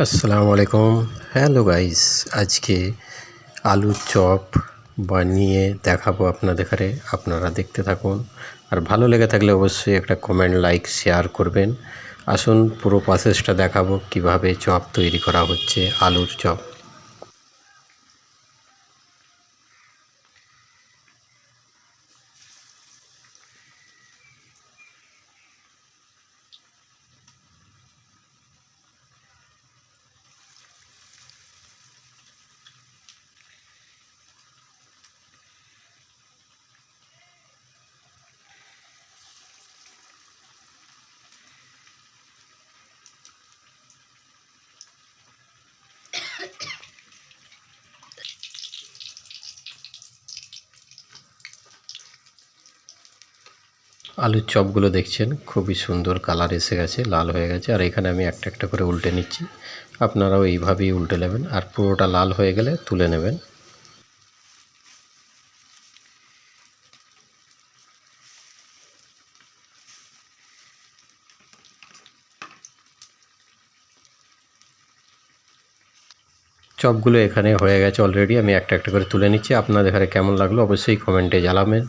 আসসালামু আলাইকুম। Hello guys, আজকে আলুর চপ বানিয়ে দেখাবো আপনাদের। আপনারা দেখতে থাকুন, আর ভালো লেগে থাকলে অবশ্যই একটা কমেন্ট, লাইক, শেয়ার করবেন। আসুন পুরো প্রসেসটা দেখাবো কিভাবে চপ তৈরি করা হচ্ছে, আলুর চপ। আলুর চপগুলো দেখছেন খুবই সুন্দর কালার এসে গেছে, লাল হয়ে গেছে। আর এখানে আমি একটা একটা করে উল্টে নিচ্ছি। আপনারাও এইভাবেই উল্টে নেবেন, আর পুরোটা লাল হয়ে গেলে তুলে নেবেন। চপগুলো এখানে হয়ে গেছে অলরেডি। আমি একটা একটা করে তুলে নিচ্ছি। আপনাদের কেমন লাগলো অবশ্যই কমেন্টে জানাবেন।